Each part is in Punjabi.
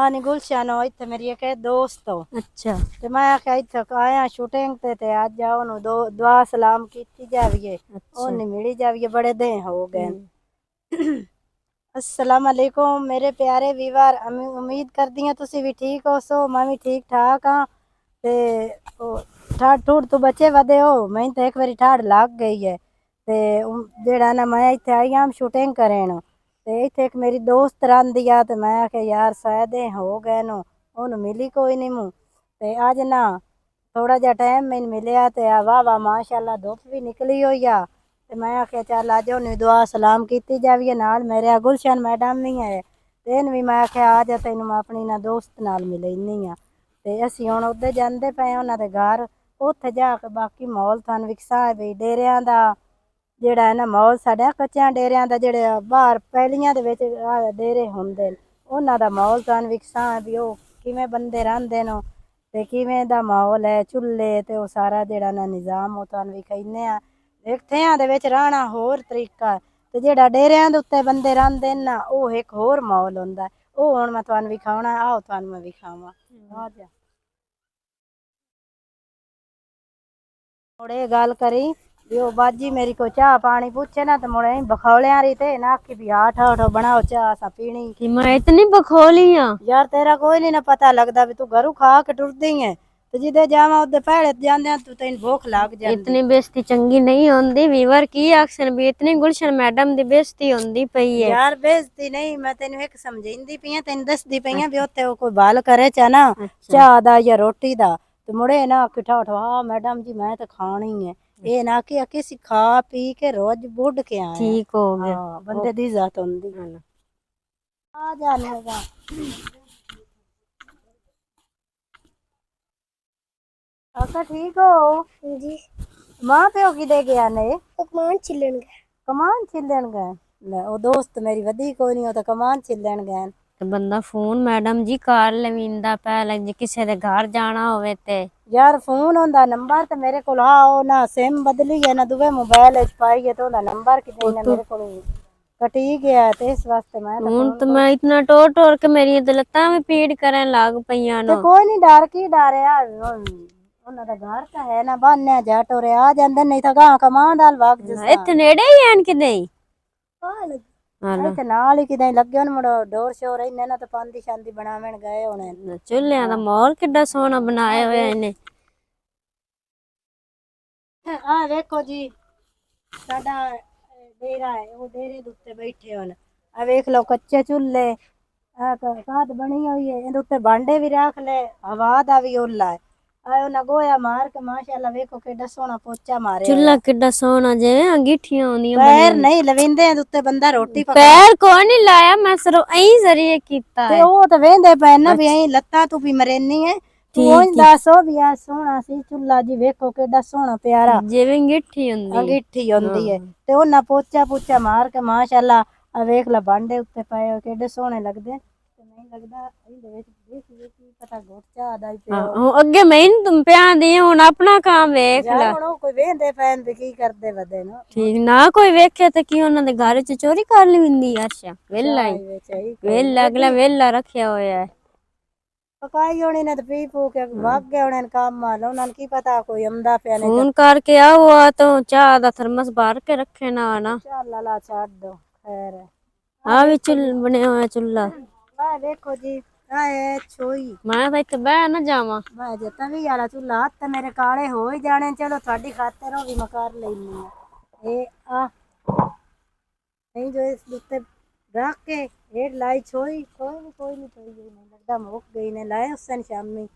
नां नी गुलशन हो इत्थे मेरी एक दोस्त हो। अच्छा ते मैं आख्या इत्थे आया शूटिंग ते अज ओनू दुआ सलाम कीती जाविए अच्छा ओनी मिली जाविए बड़े दिन हो गए। हम्म। अस्सलाम वालेकुम मेरे प्यारे व्यूअर उम्मीद करदी हां तुसी भी ठीक हो सो मैं भी ठीक ठाक हाँ। ते ठाड़ ठूड़ तो बचे वदे हो मैं तो एक बारी ठाड़ लग गई है ते जेड़ा ना मैं इत्थे आई आं शूटिंग करन ते इत्थे एक मेरी दोस्त रहिंदी आ ते मैं आख्या यार शायद हो गए नो ओनू मिली कोई नहीं मूं ते अज ना थोड़ा जा टाइम मैनू मिलिया ते वाह वाह माशाअल्लाह धुप भी निकली हुई आ ते मैं आख्या चल अज ओनू दुआ सलाम कीती जाविए नाल मेरे गुलशन मैडम भी है ते भी मैं आख्या आ जा तैनू मैं अपनी ना दोस्त नाल मिलैनी आ ते असीं हुण उधर जांदे पए उन्हां दे घर उत्थे जा के बाकी माहौल तुहानू विखसा भी डेरियां दा ਜਿਹੜਾ ਹੈ ਨਾ ਮਾਹੌਲ ਸਾਡਾ ਕੱਚਿਆਂ ਡੇਰਿਆਂ ਦਾ ਜਿਹੜੇ ਬਾਹਰ ਪਹਿਲੀਆਂ ਦੇ ਵਿੱਚ ਡੇਰੇ ਹੁੰਦੇ ਨੇ ਉਹਨਾਂ ਦਾ ਮਾਹੌਲ ਤੁਹਾਨੂੰ ਵਿਖਸਾ ਵੀ ਉਹ ਕਿਵੇਂ ਬੰਦੇ ਰਹਿੰਦੇ ਨੇ ਤੇ ਕਿਵੇਂ ਦਾ ਮਾਹੌਲ ਹੈ ਚੁੱਲ੍ਹੇ ਤੇ ਉਹ ਸਾਰਾ ਜਿਹੜਾ ਨਾ ਨਿਜ਼ਾਮ ਉਹ ਤੁਹਾਨੂੰ ਵਿਖਾਉਂਦੇ ਆ ਇੱਥਿਆਂ ਦੇ ਵਿੱਚ ਰਹਿਣਾ ਹੋਰ ਤਰੀਕਾ ਤੇ ਜਿਹੜਾ ਡੇਰਿਆਂ ਦੇ ਉੱਤੇ ਬੰਦੇ ਰਹਿੰਦੇ ਨੇ ਨਾ ਉਹ ਇੱਕ ਹੋਰ ਮਾਹੌਲ ਹੁੰਦਾ ਉਹ ਹੁਣ ਮੈਂ ਤੁਹਾਨੂੰ ਵਿਖਾਉਣਾ ਆਓ ਤੁਹਾਨੂੰ ਮੈਂ ਵਿਖਾਵਾਂ ਆ ਜਾ ਮੁੜੇ ਗੱਲ ਕਰੀ भी वो बाजी मेरी को चाह पानी पूछे ना तो मुड़े बखौलियां रही थे ना कि भी आठ आठ बनाओ चाह सा पीनी कि मैं इतनी बखोली हाँ यार तेरा कोई नहीं ना पता लगता भी तू घरों खा के टुरदी है तो जिदे जावा उदे पहले जांदे तू तेन भूख लग जांदी इतनी बेइज्जती चंगी नहीं होंदी वीवर की आखसन भी इतनी गुलशन मैडम दी बेइज्जती होंदी पई है यार बेइज्जती नहीं मैं तेन एक समझाइंदी पई हां तेन दसदी पई हां भी उत्ते कोई बाल करे चा ना चाह दा या रोटी दा ते मुड़े ना किठा उठा हाँ मैडम जी मैं तो खानी है ये ना कि किसी खा पी के रोज बुढ़ के आए ठीक हो गया हाँ बंदे दी इज्जत होंदी आ जाने का अच्छा ठीक हो जी माँ प्यो किदे गया ने कमान छिलन गए ले ओ दोस्त मेरी वदी कोई नहीं ओ तो कमान छिलन गए ਤੇ ਬੰਦਾ ਫੋਨ ਮੈਡਮ ਜੀ ਕਰ ਲਵਿੰਦਾ ਪਹਿਲਾਂ ਜੇ ਕਿਸੇ ਦੇ ਘਰ ਜਾਣਾ ਹੋਵੇ ਤੇ यार फोन होंदा नंबर तो मेरे को आओ ना सिम बदली है ना दुबे मोबाइल पाई है तो नंबर कि ना मेरे को कटी गया तो इस वास्ते मैं तो ਹੁਣ फोन ਤਾਂ ਮੈਂ ਇਤਨਾ ਟੋਰ ਟੋਰ ਕੇ ਮੇਰੀਆਂ ਤੇ ਲੱਤਾਂ ਵੀ ਪੀੜ ਕਰਨ ਲੱਗ ਪਈਆਂ ਤੇ ਨੇ ਕੋਈ ਨਹੀਂ ਡਰ ਕੀ ਡਰਿਆ ਉਹਨਾਂ ਦਾ ਘਰ ਤਾਂ ਹੈ ਨਾ ਬਾਨਿਆ ਜਾ ਟੋਰੇ ਆ ਜਾਂਦੇ ਨਹੀਂ ਤਾਂ ਗਾਂ ਕਮਾਂਡ ਵਾਲ ਵਗ ਜਸਾ ਇੱਥੇ ਨੇੜੇ ਹੀ ਆਣ ਕਿਤੇ ਇੱਥੇ ਨਾਲ ਹੀ ਕਿਤੇ ਲੱਗੇ ਉਹਨ ਮੁੜ ਡੋਰ ਸ਼ੋਰ ਇਹਨੇ ਨਾ ਤਾਂ ਪਾਂਦੀ ਸ਼ਾਂਦੀ ਬਣਾਵਣ ਗਏ ਹੋਣੇ ਚੁੱਲ੍ਹਿਆਂ ਦਾ ਮਾਹੌਲ ਕਿੱਡਾ ਸੋਹਣਾ ਬਣਾਇਆ ਹੋਇਆ ਇਹਨੇ ਆ ਵੇਖੋ ਜੀ ਸਾਡਾ ਡੇਰਾ ਹੈ ਉਹ ਡੇਰੇ ਦੇ ਉੱਤੇ ਬੈਠੇ ਹਨ ਆ ਵੇਖ ਲਓ ਕੱਚੇ ਚੁੱਲ੍ਹੇ ਆ ਕਾਦ ਬਣੀ ਹੋਈ ਹੈ ਇਹਦੇ ਉੱਤੇ ਭਾਂਡੇ ਵੀ ਰੱਖ ਲੈ ਹਵਾ ਦਾ ਵੀ ਓਲਾ ਹੈ ਆਇਓ ਨਾ ਗੋਇਆ ਮਾਰ ਕੇ ਮਾਸ਼ਾਅੱਲਾ ਵੇਖੋ ਕਿੱਡਾ ਸੋਹਣਾ ਪੋਚਾ ਮਾਰਿਆ ਚੁੱਲ੍ਹਾ ਕਿੱਡਾ ਸੋਹਣਾ ਜਿਵੇਂ ਅੰਗੀਠੀਆਂ ਆਉਂਦੀਆਂ ਪੈਰ ਨਹੀਂ ਲਵਿੰਦੇ ਇਹਦੇ ਉੱਤੇ ਬੰਦਾ ਰੋਟੀ ਪਕਾ ਪੈਰ ਕੋਈ ਨਹੀਂ ਲਾਇਆ ਮੈਂ ਸਿਰਫ ਐਂ ਜ਼ਰੀਏ ਕੀਤਾ ਤੇ ਹੈ ਉਹ ਤਾਂ ਵੇਂਦੇ ਪੈ ਨਾ ਵੀ ਐਂ ਲੱਤਾਂ ਤੂੰ ਵੀ ਮਰੇਨੀ ਹੈ ਤੂੰ ਉਹ ਦੱਸੋ ਵੀ ਆ ਸੋਹਣਾ ਸੀ ਚੁੱਲ੍ਹਾ ਜੀ ਵੇਖੋ ਕਿੱਡਾ ਸੋਹਣਾ ਪਿਆਰਾ ਜਿਵੇਂ ਅੰਗੀਠੀ ਹੁੰਦੀ ਅੰਗੀਠੀ ਹੁੰਦੀ ਹੈ ਤੇ ਉਹਨਾਂ ਪੋਚਾ ਪੂਚਾ ਮਾਰ ਕੇ ਮਾਸ਼ਾਅੱਲਾ ਆ ਵੇਖ ਲੈ ਭਾਂਡੇ ਉੱਤੇ ਪਏ ਹੋ ਕਿੱਡੇ ਸੋਹਣੇ ਲੱਗਦੇ ਤੇ ਨਹੀਂ ਲੱਗਦਾ ਇਹਦੇ ਵਿੱਚ ਦੇਖ ਕੀ ਪਤਾ ਗੋਚਾ ਆਦਾ ਹੀ ਪਿਆ ਉਹ ਅੱਗੇ ਮੈਨੂੰ ਤੁਮ ਪਿਆ ਦੀ ਹੁਣ ਆਪਣਾ ਕੰਮ ਵੇਖ ਲੈ ਯਾਰ ਹੁਣ ਉਹ ਕੋਈ ਵੇਂਦੇ ਪੈਣ ਤੇ ਕੀ ਕਰਦੇ ਵਦੇ ਨਾ ਠੀਕ ਨਾ ਕੋਈ ਵੇਖੇ ਤੇ ਕੀ ਉਹਨਾਂ ਦੇ ਘਰ ਚ ਚੋਰੀ ਕਰ ਲਵਿੰਦੀ ਅੱਛਾ ਵੇਲਾ ਹੀ ਵੇਲਾ ਅਗਲਾ ਵੇਲਾ ਰੱਖਿਆ ਹੋਇਆ ਹੈ ਪਕਾਈ ਹੋਣੀ ਨੇ ਤੇ ਪੀ ਪੂ ਕੇ ਵਗ ਗਏ ਹੋਣੇ ਨੇ ਕੰਮ ਆ ਉਹਨਾਂ ਨੂੰ ਕੀ ਪਤਾ ਕੋਈ ਆਉਂਦਾ ਪਿਆ ਨੇ ਫੋਨ ਕਰਕੇ ਆਓ ਆ ਤਾਂ ਚਾਹ ਦਾ ਥਰਮਸ ਭਰ ਕੇ ਰੱਖੇ ਨਾ ਚੱਲ ਲਾ ਛੱਡ ਦੋ ਖੈਰ ਆ ਵੀ ਚੁੱਲ ਬਣਿਆ ਹੋਇਆ ਚੁੱਲਾ ਆ ਵੇਖੋ ਜੀ ਆਏ ਛੋਈ ਮੈਂ ਤਾਂ ਇੱਥੇ ਬਹਿ ਨਾ ਜਾਵਾਂ ਮੈਂ ਜੇ ਤਵੀ ਵਾਲਾ ਚੁੱਲਾ ਹੱਥ ਮੇਰੇ ਕਾਲੇ ਹੋ ਹੀ ਜਾਣੇ ਚਲੋ ਤੁਹਾਡੀ ਖਾਤਰ ਉਹ ਵੀ ਮੈਂ ਕਰ ਲੈਣੀ ਆ ਇਹ ਆ ਨਹੀਂ ਜੋ ਇਸ ਉੱਤੇ ਰੱਖ ਕੇ ਹੇਠ ਲਾਈ ਛੋਈ ਕੋਈ ਨਹੀਂ ਪਈ ਗਈ ਨਹੀਂ ਲੱਗਦਾ ਮੁੱਕ ਗਈ ਨੇ ਲਾਏ ਉਸ ਦਿਨ ਸ਼ਾਮੀ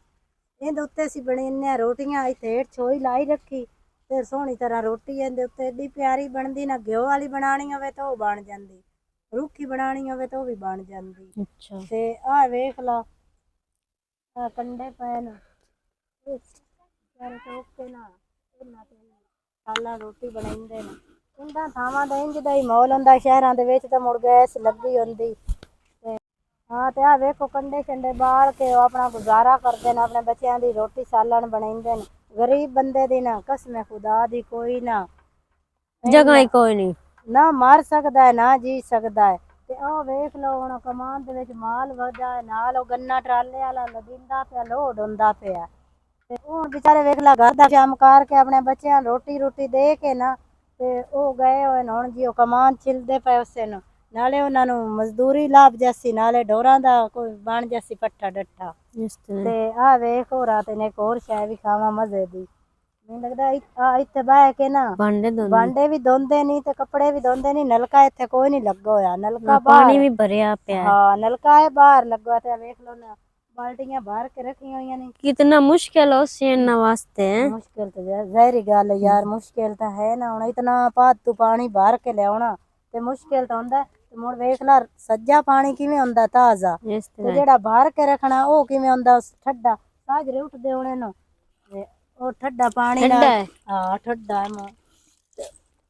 ਇਹਦੇ ਉੱਤੇ ਅਸੀਂ ਬਣਾਈਆਂ ਰੋਟੀਆਂ ਇੱਥੇ ਹੇਠ ਛੋਈ ਲਾਈ ਰੱਖੀ ਫਿਰ ਸੋਹਣੀ ਤਰ੍ਹਾਂ ਰੋਟੀ ਇਹਦੇ ਉੱਤੇ ਏਡੀ ਪਿਆਰੀ ਬਣਦੀ ਨਾ ਘਿਓ ਵਾਲੀ ਬਣਾਣੀ ਹੋਵੇ ਤਾਂ ਉਹ ਬਣ ਜਾਂਦੀ ਰੁੱਖੀ ਬਣਾਣੀ ਹੋਵੇ ਤਾਂ ਉਹ ਵੀ ਬਣ ਜਾਂਦੀ ਅੱਛਾ ਤੇ ਆਹ ਵੇਖ ਲਾ ਆ ਕੰਡੇ ਪਏ ਨਾ ਓਕੇ ਨਾ ਇਹਨਾਂ ਤੇ ਸਾਲਾ ਰੋਟੀ ਬਣਾਉਂਦੇ ਨੇ ਪਿੰਡਾਂ ਥਾਵਾਂ ਦਾ ਇੰਜ ਦਾ ਹੀ ਮਾਹੌਲ ਹੁੰਦਾ ਸ਼ਹਿਰਾਂ ਦੇ ਵਿੱਚ ਤਾਂ ਮੁੜ ਗੈਸ ਲੱਗੀ ਹੁੰਦੀ ਤੇ ਹਾਂ ਤੇ ਆ ਵੇਖੋ ਕੰਡੇ ਛੰਡੇ ਬਾਲ ਕੇ ਉਹ ਆਪਣਾ ਗੁਜ਼ਾਰਾ ਕਰਦੇ ਨੇ ਆਪਣੇ ਬੱਚਿਆਂ ਦੀ ਰੋਟੀ ਸਾਲਣ ਬਣਾਉਂਦੇ ਨੇ ਗਰੀਬ ਬੰਦੇ ਦੀ ਨਾ ਕਸਮ ਖੁਦਾ ਦੀ ਕੋਈ ਨਾ ਜਗ੍ਹਾ ਹੀ ਕੋਈ ਨਹੀਂ ਨਾ ਮਰ ਸਕਦਾ ਹੈ ਨਾ ਜੀ ਸਕਦਾ ਹੈ ਤੇ ਆਹ ਵੇਖ ਲਓ ਹੁਣ ਕਮਾਨ ਦੇ ਵਿੱਚ ਮਾਲ ਵਰਦਾ ਨਾਲ ਉਹ ਗੰਨਾ ਟਰਾਲੇ ਵਾਲਾ ਲਗਿੰਦਾ ਪਿਆ ਲੋਡ ਹੁੰਦਾ ਪਿਆ ਤੇ ਉਹ ਵਿਚਾਰੇ ਵੇਖ ਲਾ ਘਰ ਦਾ ਕੰਮ ਕਰਕੇ ਆਪਣੇ ਬੱਚਿਆਂ ਨੂੰ ਰੋਟੀ ਰੋਟੀ ਦੇ ਕੇ ਨਾ ਤੇ ਉਹ ਗਏ ਹੋਏ ਨੇ ਹੁਣ ਜੀ ਉਹ ਕਮਾਨ ਛਿਲਦੇ ਪਏ ਉਸੇ ਨੂੰ ਨਾਲੇ ਉਹਨਾਂ ਨੂੰ ਮਜ਼ਦੂਰੀ ਲਾਭ ਜਾਸੀ ਨਾਲੇ ਢੋਰਾਂ ਦਾ ਕੋਈ ਬਣ ਜਾਸੀ ਪੱਠਾ ਡੱਠਾ ਇਸ ਤਰ੍ਹਾਂ ਤੇ ਆਹ ਵੇਖ ਹੋ ਰਾਤ ਨੇ ਇੱਕ ਹੋਰ ਸ਼ੈ ਵੀ ਖਾਵਾਂ ਮਜ਼ੇ ਦੀ ਮੈਨੂੰ ਲੱਗਦਾ ਆ ਇੱਥੇ ਬਹਿ ਕੇ ਨਾ ਭਾਂਡੇ ਧੋਂਦੇ ਭਾਂਡੇ ਵੀ ਧੋਂਦੇ ਨਹੀਂ ਤੇ ਕੱਪੜੇ ਵੀ ਧੋਂਦੇ ਨਹੀਂ ਨਲਕਾ ਇੱਥੇ ਕੋਈ ਨਹੀਂ ਲੱਗਾ ਹੋਇਆ ਨਲਕਾ ਪਾਣੀ ਬਾਹਰ ਵੀ ਭਰਿਆ ਪਿਆ ਹੈ। ਹਾਂ ਨਲਕਾ ਹੈ ਬਾਹਰ ਲੱਗਾ ਤੇ ਵੇਖ ਲਓ ਨਾ ਬਾਲਟੀਆਂ ਭਰ ਕੇ ਰੱਖੀਆਂ ਹੋਈਆਂ ਨੇ कितना मुश्किल हो सी ਇਹਨਾਂ ਵਾਸਤੇ ਹੈ। ਮੁਸ਼ਕਿਲ ਤੇ ਜ਼ਹਿਰੀ ਗੱਲ ਹੈ ਯਾਰ ਮੁਸ਼ਕਿਲ ਤਾਂ ਹੈ ਨਾ ਹੁਣ ਇਤਨਾ ਪਾਤੂ ਪਾਣੀ ਭਰ ਕੇ ਲਿਆਉਣਾ ਤੇ ਮੁਸ਼ਕਿਲ ਤਾਂ ਹੁੰਦਾ ਤੇ ਮੁੜ ਵੇਖ ਲਾ ਸੱਜਾ ਪਾਣੀ ਕਿਵੇਂ ਹੁੰਦਾ ਤਾਜ਼ਾ ਇਸ ਤੇ ਤਰ੍ਹਾਂ ਜਿਹੜਾ ਭਰ ਕੇ ਰੱਖਣਾ ਉਹ ਕਿਵੇਂ ਹੁੰਦਾ ਠੱਡਾ ਸਾਜਰੇ ਉੱਠਦੇ ਹੋਣੇ ਨੂੰ ਤੇ ਉਹ ਠੱਡਾ ਪਾਣੀ ਠੰਡਾ ਨਾਲ ਹੈ ਹਾਂ ਠੱਡਾ ਹੈ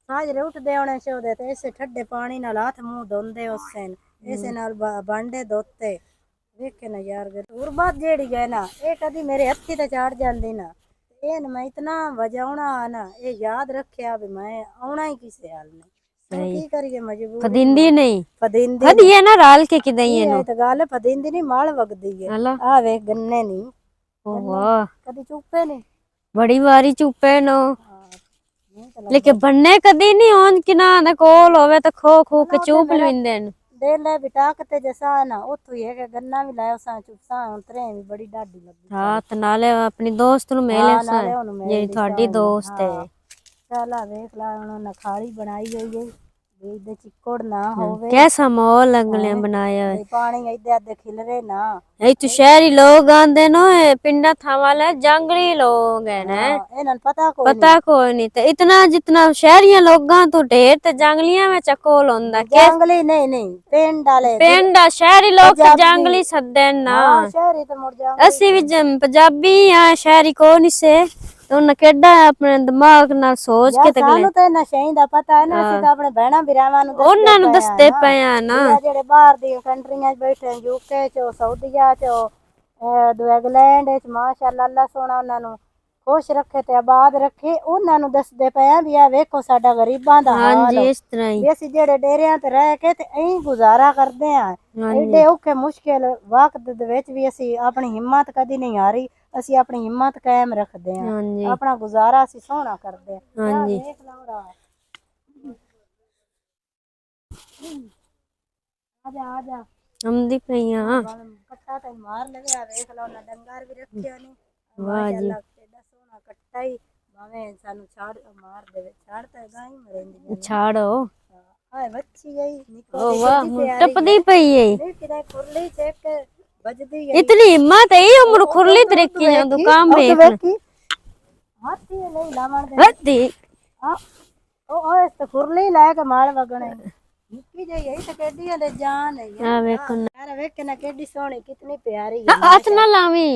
ਸਾਜਰੇ ਉੱਠਦੇ ਹੋਣੇ ਸੋਦੇ ਤੇ ਇਸੇ ਠੱਡੇ ਪਾਣੀ ਨਾਲ ਹੱਥ ਮੂੰਹ ਧੋਂਦੇ ਉਸੇ ਇਸੇ ਨਾਲ ਬਾਂਡੇ ਧੋਤੇ ਵੇਖੇ ਨਾ ਯਾਰ ਗੁਰਬਾਤ ਜਿਹੜੀ ਗਏ ਨਾ ਇਹ ਕਦੀ ਮੇਰੇ ਹੱਥੀ ਤੇ ਚੜ ਜਾਂਦੀ ਨਾ ਇਹ ਨਾ ਮੈਂ ਇਤਨਾ ਵਜਾਉਣਾ ਨਾ ਇਹ ਯਾਦ ਰੱਖਿਆ ਵੀ ਮੈਂ ਆਉਣਾ ਹੀ ਕਿਸੇ ਹਾਲ ਨੇ ਹੁਣ ਕੀ ਕਰੀਏ ਮਜਬੂਰੀ ਫදිੰਦੀ ਨਹੀਂ ਫਦਿੰਦੀ ਫਦੀ ਹੈ ਨਾ ਰਾਲ ਕੇ ਕਿਦਾਂ ਹੀ ਇਹ ਇਹਨੂੰ ਤਾਂ ਗੱਲ ਫਦਿੰਦੀ ਨਹੀਂ ਮਾਲ ਵਗਦੀ ਹੈ ਹਲਾ ਆ ਵੇਖ ਗੰਨੇ ਨਹੀਂ ਵਾਹ ਕਦੀ ਚੁੱਪੇ ਨਹੀਂ ਬੜੀ ਵਾਰੀ ਚੁੱਪੇ ਨੋ ਨਹੀਂ ਤਾਂ ਲੇਕਿन ਬੰਨੇ ਕਦੀ ਨਹੀਂ ਹੋਣ ਕਿ ਨਾ ਦੇ ਕੋਲ ਹੋਵੇ ਤਾਂ ਖੋ ਖੋ ਕੇ ਚੁੱਪ ਲਵਿੰਦੇ ਨੇ ਦੇ ਲੈ ਬਿਟਾ ਕੇ ਤੇ ਜਸਾ ਨਾ ਉੱਥੋਂ ਹੀ ਹੈ ਕਿ ਗੰਨਾ ਵੀ ਲਾਇਆ ਸਾਂ ਚੁੱਪਸਾਂ ਹੁਣ ਤਰੇ ਵੀ ਬੜੀ ਡਾਢੀ ਲੱਗੀ ਹਾਂ ਤੇ ਨਾਲੇ ਆਪਣੀ ਦੋਸਤ ਨੂੰ ਮਿਲੇ ਹਾਂ ਸਾਂ ਨਾਲੇ ਉਹਨੂੰ ਮਿਲ ਜਿਹੜੀ ਲਈ ਤੁਹਾਡੀ ਸਾਂ ਦੋਸਤ ਹੈ ਹਾਂ ਚੱਲ ਆ ਵੇਖ ਲਾ ਹੁਣ ਉਹਨੇ ਖਾਲੀ ਬਣਾਈ ਹੋਈ ਹੈ ਵੀ ਇਹਦੇ ਚਿੱਕੜ ਨਾ ਹੋਵੇ कैसा माहौल अगले बनाया है ਵੀ ਪਾਣੀ ਇੱਦੇ ਅੱਧੇ ਖਿਲਰੇ ਨਾ ये तो शहरी लोग आंदे नो पिंडा था वाले जंगली लोग है ना ਹਾਂ ਇਹਨਾਂ ਨੂੰ ਪਤਾ ਕੋਈ पता कोई नहीं तो इतना जितना शहरी लोगां तो ढेर ते जंगलियां में चकोल होंदा के ਜੰਗਲੀ ਨਹੀਂ ਨਹੀਂ ਪਿੰਡ ਵਾਲੇ पिंड शहरी लोग ते पंजाबी। जंगली सदे ना ਹਾਂ ਸ਼ਹਿਰੀ ਤੇ ਮੁੜ ਜੰਗਲੀ असि भी पंजाबी हां शहरी को नहीं से तो उन्हें केड़ा अपने दिमाग नाल सोच के तकले ਸਾਨੂੰ ਤਾਂ ਨਸ਼ੇ ਦਾ ਪਤਾ ਹੈ ਨਾ ਅਸੀਂ ਤਾਂ ਆਪਣੇ ਭੈਣਾਂ ਵੀਰਾਵਾਂ ਨੂੰ ਉਹਨਾਂ ਨੂੰ ਦੱਸਦੇ ਪਏ ਆ ਨਾ ਜਿਹੜੇ ਬਾਹਰ ਦੀਆਂ ਕੰਟਰੀਆਂ 'ਚ ਬੈਠੇ ਯੂਕੇ 'ਚ ਸਾਊਦੀਆ 'ਚ ਇੰਗਲੈਂਡ 'ਚ ਮਾਸ਼ਾਅੱਲਾ ਅੱਲਾ ਸੋਹਣਾ ਉਹਨਾਂ ਨੂੰ ਖੁਸ਼ ਰੱਖੇ ਤੇ ਆਬਾਦ ਰੱਖੇ ਉਹਨਾਂ ਨੂੰ ਦੱਸਦੇ ਪਏ ਆ ਵੀ ਆ ਵੇਖੋ ਸਾਡਾ ਗਰੀਬਾਂ ਦਾ ਹਾਲ ਹਾਂਜੀ ਇਸ ਤਰ੍ਹਾਂ ਹੀ ਵੀ ਅਸੀਂ ਜਿਹੜੇ ਡੇਰਿਆਂ ਤੇ ਰਹਿ ਕੇ ਤੇ ਐਂ ਗੁਜ਼ਾਰਾ ਕਰਦੇ ਆ ਐਡੇ ਔਖੇ ਮੁਸ਼ਕਿਲ ਵਕਤ ਦੇ ਵਿੱਚ ਵੀ ਅਸੀਂ ਆਪਣੀ ਹਿੰਮਤ ਕਦੀ ਨਹੀਂ ਹਾਰੀ ਅਸੀਂ ਆਪਣੀ ਹਿੰਮਤ ਕਾਇਮ ਰੱਖਦੇ ਆ ਹਾਂਜੀ ਆਪਣਾ ਗੁਜ਼ਾਰਾ ਅਸੀਂ ਸੋਹਣਾ ਕਰਦੇ ਆ ਹਾਂਜੀ ਵੇਖ ਲਓ ਰਾ ਆ ਜਾ ਆਮਦੀ ਪਈਆਂ ਕੱਟਾ ਤੇ ਮਾਰ ਲਵੇ ਆ ਵੇਖ ਲਓ ਨਾ ਡੰਗਰ ਵੀ ਰੱਖਿਆ ਨਹੀਂ ਵਾਹ ਜੀ ਮਾਸ਼ਾਅੱਲਾ ਕਿੱਡਾ ਸੋਹਣਾ ਕੱਟਾ ਹੀ ਭਾਵੇਂ ਸਾਨੂੰ ਛਾੜ ਮਾਰ ਦੇਵੇ ਛਾੜ ਤਾਂ ਗਾਂ ਹੀ ਮਰੇਂਦੀ ਛਾੜੋ ਹਾਏ ਬੱਚੀ ਗਈ ਨਿੱਕੋ ओ वाह टपदी पई है ਨਹੀਂ ਕਿਤੇ ਖੁਰਲੀ ਚੈੱਕ ਵੱਜਦੀ ਗਈ इतनी हिम्मत है उम्र खुरली तरीके है तो काम में ਵੇਖੀ ਹਾਥੀ ਨਹੀਂ ਲਾਵਣ ਦੇ हद्दी ਆ ਉਹ ਇਸ ਤੇ ਖੁਰਲੀ ਲੈ ਕੇ ਮਾਲ ਵਗਣੇ ਨਿੱਕੀ ਜਿਹੀ ਹੈ ਤੇ ਕਿੱਡੀਆਂ ਦੇ ਜਾਨ ਹੈ आ देखो ਯਾਰ ਵੇਖ ਕੇ ਨਾ ਕਿੱਡੀ ਸੋਹਣੀ ਕਿਤਨੀ ਪਿਆਰੀ ਹੈ हाथ ना लावी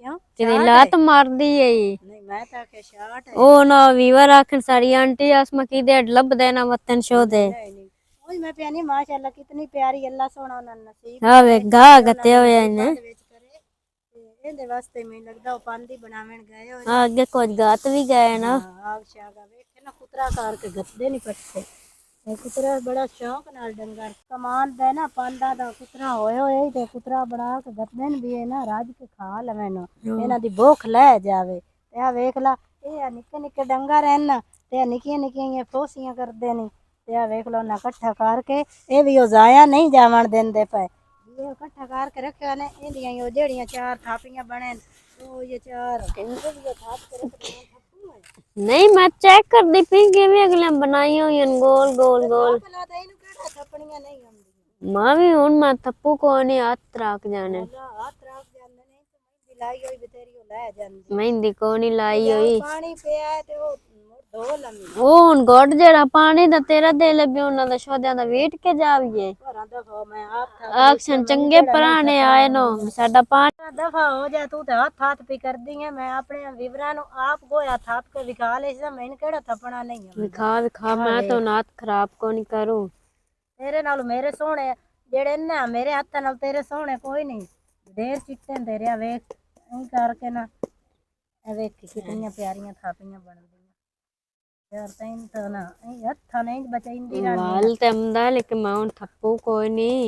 ਕਿਉਂ तेरी लात मार दी है ਨਹੀਂ ਮੈਂ ਤਾਂ ਕਿ ਸ਼ਾਟ ਹੈ ओ ना वीवर आखन सारी आंटी आसमा की दे लब देना वतन शो दे ਨਹੀਂ ਨਹੀਂ ਉਹ ਮੈਂ ਪਿਆਨੀ ਮਾਸ਼ਾਅੱਲਾ ਕਿਤਨੀ ਪਿਆਰੀ ਅੱਲਾ ਸੋਹਣਾ ਉਹਨਾਂ ਨੂੰ ਨਸੀਬ आ वे गा गते हुए ने ਦੇ ਵਿੱਚ ਕਰੇ ਤੇ ਇਹਦੇ ਵਾਸਤੇ ਮੈਨੂੰ ਲੱਗਦਾ ਉਹ ਪਾਂਦੀ ਬਣਾਵਣ ਗਏ ਹੋਏ आगे कुछ गात भी गए ना ਆਗ ਸ਼ਾਗਾ ਵੇਖ ਨਾ ਕੁਤਰਾ ਕਰਕੇ ਗੱਦੇ ਨਹੀਂ ਪੱਟੇ ਇਹ ਕੁਤਰਾ ਬੜਾ ਸ਼ੌਕ ਨਾਲ ਡੰਗਰ ਕਮਾਨ ਦਾ ਨਾ ਪਾਂਦਾ ਦਾ ਕੁਤਰਾ ਹੋਏ ਹੋਏ ਤੇ ਕੁਤਰਾ ਬਣਾ ਕੇ ਗੱਦੇ ਨੇ ਵੀ ਇਹ ਨਾ ਰਾਜ ਕੇ ਖਾ ਲਵੇਂ ਨਾ ਇਹਨਾਂ ਦੀ ਭੁੱਖ ਲੈ ਜਾਵੇ ਤੇ ਆ ਵੇਖ ਲਾ ਇਹ ਨਿੱਕੇ ਨਿੱਕੇ ਡੰਗਰ ਹਨ ਨਾ ਤੇ ਨਿੱਕੀਆਂ ਨਿੱਕੀਆਂ ਫੋਸੀਆਂ ਕਰਦੇ ਨੇ ਤੇ ਆ ਵੇਖ ਲਓ ਨਾ ਇਕੱਠਾ ਕਰਕੇ ਇਹ ਵੀ ਉਹ ਜ਼ਾਇਆ ਨਹੀਂ ਜਾਵਣ ਦਿੰਦੇ ਪਏ ਇਹ ਇਕੱਠਾ ਕਰਕੇ ਰੱਖਿਆ ਨੇ ਇਹਦੀਆਂ ਉਹ ਜਿਹੜੀਆਂ ਚਾਰ ਥਾਪੀਆਂ ਬਣੇ ਉਹ ਇਹ ਚਾਰ ਇਹ ਵੀ ਥਾਪ ਕੇ ਰੱਖਦੇ नहीं मैं चेक कर दी पी के भी अगले बनाई हुई गोल गोल गोल ਭਲਾ ਤਾਂ ਇਹਨੂੰ ਕਿਹੜਾ ਥੱਪਣੀਆਂ ਨਹੀਂ ਆਉਂਦੀਆਂ मां भी हुन मैं थप्पू को नहीं हाथ रख जाने ਹੱਥ ਰੱਖ ਜਾਂਦੇ ਨੇ ਤੇ ਮਹਿੰਦੀ ਲਾਈ ਹੋਈ ਬਤੇਰੀ ਉਹ ਲੈ ਜਾਂਦੀ मेहंदी को नहीं लाई हुई ਪਾਣੀ ਪਿਆ ਹੈ ਤੇ ਉਹ ਧੋ ਲੰਮੀ ਉਹ ਹੁਣ ਗੋਡ ਜਿਹੜਾ ਪਾਣੀ ਦਾ ਤੇਰਾ ਦੇ ਲੱਗੇ ਉਹਨਾਂ ਦਾ ਸ਼ੋਦਿਆਂ ਦਾ ਵੇਟ ਕੇ ਜਾਵੀਏ ਘਰਾਂ ਦਫਾ ਮੈਂ ਆਪ ਆਕਸ਼ਨ ਚੰਗੇ ਪੁਰਾਣੇ ਆਏ ਨੋ ਸਾਡਾ ਪਾਣੀ ਦਫਾ ਹੋ ਜਾ ਤੂੰ ਤੇ ਹੱਥ ਹੱਥ ਪੀ ਕਰਦੀ ਹੈ ਮੈਂ ਆਪਣੇ ਵਿਵਰਾਂ ਨੂੰ ਆਪ ਗੋਇਆ ਥਾਪ ਕੇ ਵਿਖਾ ਲਈ ਸੀ ਮੈਨੂੰ ਕਿਹੜਾ ਥੱਪਣਾ ਨਹੀਂ ਹੈ ਵਿਖਾ ਮੈਂ ਤਾਂ ਨਾਤ ਖਰਾਬ ਕੋ ਨਹੀਂ ਕਰੂੰ ਤੇਰੇ ਨਾਲ ਮੇਰੇ ਸੋਹਣੇ ਜਿਹੜੇ ਨਾ ਮੇਰੇ ਹੱਥਾਂ ਨਾਲ ਤੇਰੇ ਸੋਹਣੇ ਕੋਈ ਨਹੀਂ ਢੇਰ ਚਿੱਟੇ ਨੇ ਤੇਰੇ ਵੇਖ ਐਂ ਕਰਕੇ ਨਾ ਇਹ ਵੇਖ ਕਿੰਨੀਆਂ ਪਿਆਰੀਆਂ ਥਾਪੀਆਂ ਬਣਦੀਆਂ यार तैन तो ना हत्था नहीं बचाइंदी रानी वाल ते अमदा लेकिन मैं उन थप्पू कोई नहीं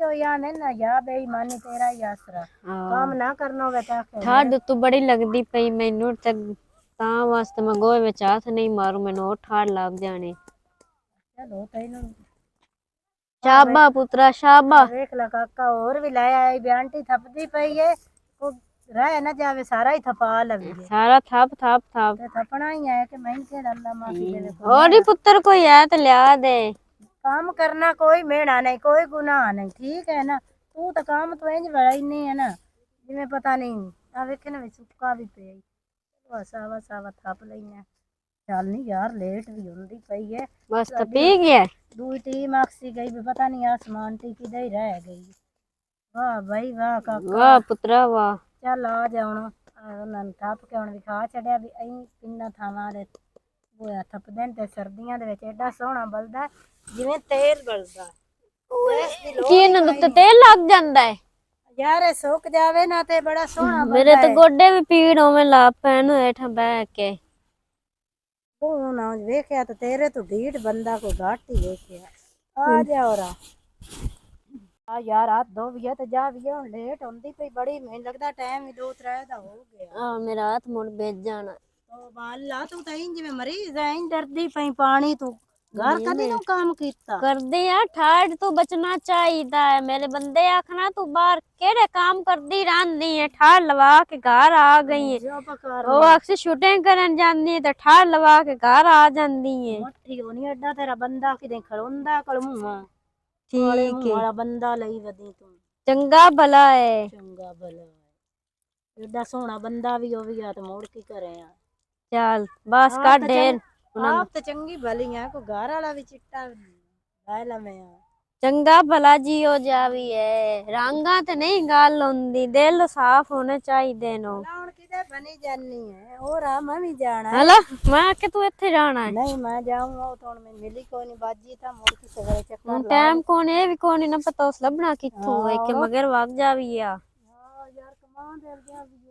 यो या ने ना या बेईमानी तेरा ही आसरा काम ना करनो बेटा ਠਾਡ ਤੂੰ ਬੜੀ ਲੱਗਦੀ ਪਈ ਮੈਨੂੰ ਤੇ ਤਾਂ ਵਾਸਤੇ ਮੈਂ ਗੋਹੇ ਵਿੱਚ ਹੱਥ ਨਹੀਂ ਮਾਰੂ ਮੈਨੂੰ ਉਹ ਠਾੜ ਲੱਗ ਜਾਣੇ चलो तैनू ਸ਼ਾਬਾ ਪੁੱਤਰਾ ਸ਼ਾਬਾ देख ला काका और भी लाया है आंटी थपदी पई है वो रह ना जावे सारा ही थपा लगे ਸਾਰਾ ਥਾਪ ਥਾਪ ਥਾਪ ते थपना ही है कि मैं के अल्लाह माफी देवे ਹੋਰ ਹੀ ਪੁੱਤਰ ਕੋਈ ਹੈ ਤੇ ਲਿਆ ਦੇ काम करना कोई मेड़ा नहीं कोई गुनाह नहीं ठीक है ना तू तो काम तो इंज बड़ा ही नहीं है ना जिवें पता नहीं आ वेखे ना सुक्का भी पे सावा सावा थप लईया चल नहीं यार लेट भी होंदी पई है ਬਸ ਤਾਂ ਪੀ ਗਿਆ दूई टीम अक्सी गई भी पता नहीं आसमान टी किधर ही रह गई वाह भाई वाह काका ਵਾਹ ਪੁੱਤਰਾ ਵਾਹ ਚੱਲ ਆ ਜਾ ਹੁਣ ਉਹਨਾਂ ਨੂੰ ਥੱਪ ਕੇ ਹੁਣ ਵਿਖਾ ਛੱਡਿਆ ਵੀ ਅਸੀਂ ਕਿੰਨਾ ਥਾਵਾਂ ਦੇ ਗੋਇਆ ਥੱਪਦੇ ਨੇ ਤੇ ਸਰਦੀਆਂ ਦੇ ਵਿੱਚ ਐਡਾ ਸੋਹਣਾ ਬਲਦਾ ਜਿਵੇਂ ਤੇਲ ਬਲਦਾ ਕੀ ਇਹਨਾਂ ਨੂੰ ਤੇ ਤੇਲ ਲੱਗ ਜਾਂਦਾ ਹੈ ਯਾਰ ਇਹ ਸੁੱਕ ਜਾਵੇ ਨਾ ਤੇ ਬੜਾ ਸੋਹਣਾ ਮੇਰੇ ਤੇ ਗੋਡੇ ਵੀ ਪੀੜ ਹੋਵੇਂ ਲਾ ਪੈਣ ਹੇਠਾਂ ਬਹਿ ਕੇ ਉਹ ਨਾ ਵੇਖਿਆ ਤੇ ਤੇਰੇ ਤੋਂ ਭੀੜ ਬੰਦਾ ਕੋਈ ਘੱਟ ਹੀ ਵੇਖਿਆ ਆ ਜਾ ਹੋਰਾ ਆ ਯਾਰ ਹੱਥ ਧੋ ਵੀ ਤੇ ਜਾ ਵੀ ਹੁਣ ਲੇਟ ਹੁੰਦੀ ਪਈ ਬੜੀ ਮੈਨੂੰ ਲੱਗਦਾ ਟਾਈਮ ਵੀ 2-3 ਦਾ ਹੋ ਗਿਆ ਆ ਮੇਰਾ ਹੱਥ ਮੁੜ ਭੇਜ ਜਾਣਾ ਉਹ ਬਾਲਾ ਤੂੰ ਤਾਂ ਇੰਜ ਜਿਵੇਂ ਮਰੀਜ਼ ਐ ਇੰਜ ਡਰਦੀ ਪਈ ਪਾਣੀ ਤੂੰ ਘਰ ਕਦੀ ਨੂੰ ਕੰਮ ਕੀਤਾ ਕਰਦੀ ਆ ਠਾੜ ਤੂੰ ਬਚਣਾ ਚਾਹੀਦਾ ਹੈ ਮੇਰੇ ਬੰਦੇ ਆਖਣਾ ਤੂੰ ਬਾਹਰ ਕਿਹੜੇ ਕੰਮ ਕਰਦੀ ਰਹਿੰਦੀ ਹੈ ਠਾੜ ਲਵਾ ਕੇ ਘਰ ਆ ਗਈ ਹੈ ਜੋ ਪਕਾਰ ਉਹ ਅਕਸਰ ਸ਼ੂਟਿੰਗ ਕਰਨ ਜਾਂਦੀ ਹੈ ਤੇ ਠਾੜ ਲਵਾ ਕੇ ਘਰ ਆ ਜਾਂਦੀ ਹੈ ਮੱਠੀ ਹੋਣੀ ਐਡਾ ਤੇਰਾ ਬੰਦਾ ਕਿਤੇ ਖੜੋਂਦਾ ਕਲਮੂਆ ਠੀਕ ਹੈ ਵਾਲਾ ਬੰਦਾ ਲਈ ਵਦੀ ਤੂੰ ਚੰਗਾ ਭਲਾ ਹੈ ਚੰਗਾ ਭਲਾ ਐਡਾ ਸੋਹਣਾ ਬੰਦਾ ਵੀ ਉਹ ਵੀ ਆ ਤੇ ਮੋੜ ਕੀ ਕਰੇ ਆ ਚੱਲ ਬਸ ਕੱਢ ਢੇਰ ਆਪ ਤੇ ਚੰਗੀ ਭਲੀ ਆ ਕੋ ਘਰ ਵਾਲਾ ਵੀ ਚਿੱਟਾ ਲੈ ਲਵੇਂ ਆ ਚੰਗਾ ਭਲਾ ਜੀ ਹੋ ਜਾਵੀ ਹੈ ਰੰਗਾਂ ਤੇ ਨਹੀਂ ਗੱਲ ਹੁੰਦੀ ਦਿਲ ਸਾਫ਼ ਹੋਣੇ ਚਾਹੀਦੇ ਨੇ ਹੁਣ ਕਿਤੇ ਬਣੀ ਜਾਨੀ ਹੈ ਹੋਰ ਆ ਮੈਂ ਵੀ ਜਾਣਾ ਹਲਾ ਮੈਂ ਕਿ ਤੂੰ ਇੱਥੇ ਜਾਣਾ ਹੈ ਨਹੀਂ ਮੈਂ ਜਾਊਂਗਾ ਉਹ ਤਾਂ ਹੁਣ ਮੈਂ ਮਿਲੀ ਕੋਈ ਨਹੀਂ ਬਾਜੀ ਤਾਂ ਮੋੜ ਕੇ ਸਵੇਰੇ ਚੱਕਰ ਲਾ ਟਾਈਮ ਕੋਣ ਇਹ ਵੀ ਕੋਣ ਨਾ ਪਤਾ ਉਸ ਲੱਭਣਾ ਕਿੱਥੋਂ ਹੈ ਕਿ ਮਗਰ ਵਗ ਜਾਵੀ ਆ ਹਾਂ ਯਾਰ ਕਮਾਂ ਦੇ ਗਿਆ ਵੀ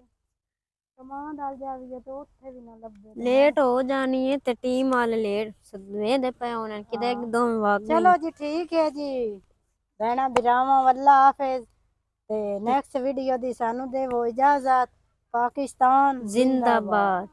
ਕਮਾਂ ਦਲ ਜਾਵੀ ਤੇ ਉੱਥੇ ਵੀ ਨਾ ਲੱਭੇ ਲੇਟ ਹੋ ਜਾਣੀ ਹੈ ਤੇ ਟੀਮ ਵਾਲੇ ਲੇਟ ਸਦਵੇ ਦੇ ਪਏ ਉਹਨਾਂ ਕਿਤੇ ਦੋਵੇਂ ਵਗ ਚਲੋ ਜੀ ਠੀਕ ਹੈ ਜੀ ਰਹਿਣਾ ਬਿਰਾਵਾਂ ਵੱਲਾ ਹਾਫਿਜ਼ ਤੇ ਨੈਕਸਟ ਵੀਡੀਓ ਦੀ ਸਾਨੂੰ ਦੇਵੋ ਇਜਾਜ਼ਤ ਪਾਕਿਸਤਾਨ ਜ਼ਿੰਦਾਬਾਦ